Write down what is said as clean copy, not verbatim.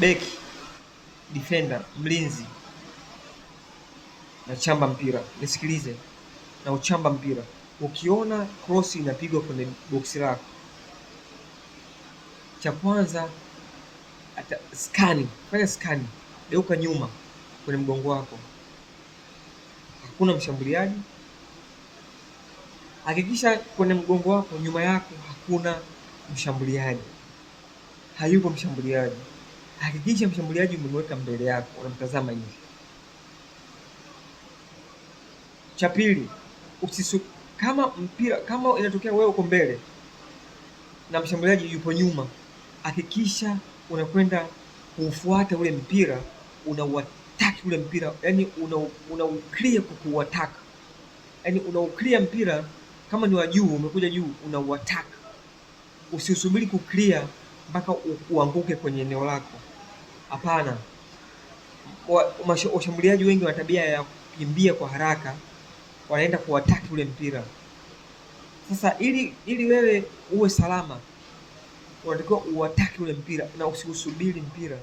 beki, defender, mlinzi, na chamba mpira. Nisikilize, na uchamba mpira. Ukiona cross inapigwa kwenye boksi lako, cha kwanza fanya skani, geuka nyuma kwenye mgongo wako, hakuna mshambuliaji. Hakikisha kwenye mgongo wako, nyuma yako hakuna mshambuliaji, hayupo mshambuliaji. Hakikisha mshambuliaji umemweka mbele yako, unamtazama hivi. Cha pili, kama inatokea wewe uko mbele na mshambuliaji yupo nyuma, hakikisha unakwenda kuufuata ule mpira, unauattack ule mpira, yani unauclear kwa kuuattack, yani unauclear mpira. Kama ni wa juu, umekuja juu, unauattack. Usisubiri kuclear mpaka uanguke kwenye eneo lako. Hapana. Washambuliaji wengi wana tabia ya kukimbia kwa haraka, wanaenda kuattack ule mpira. Sasa ili wewe uwe salama, unatakiwa uattack ule mpira na usiusubiri mpira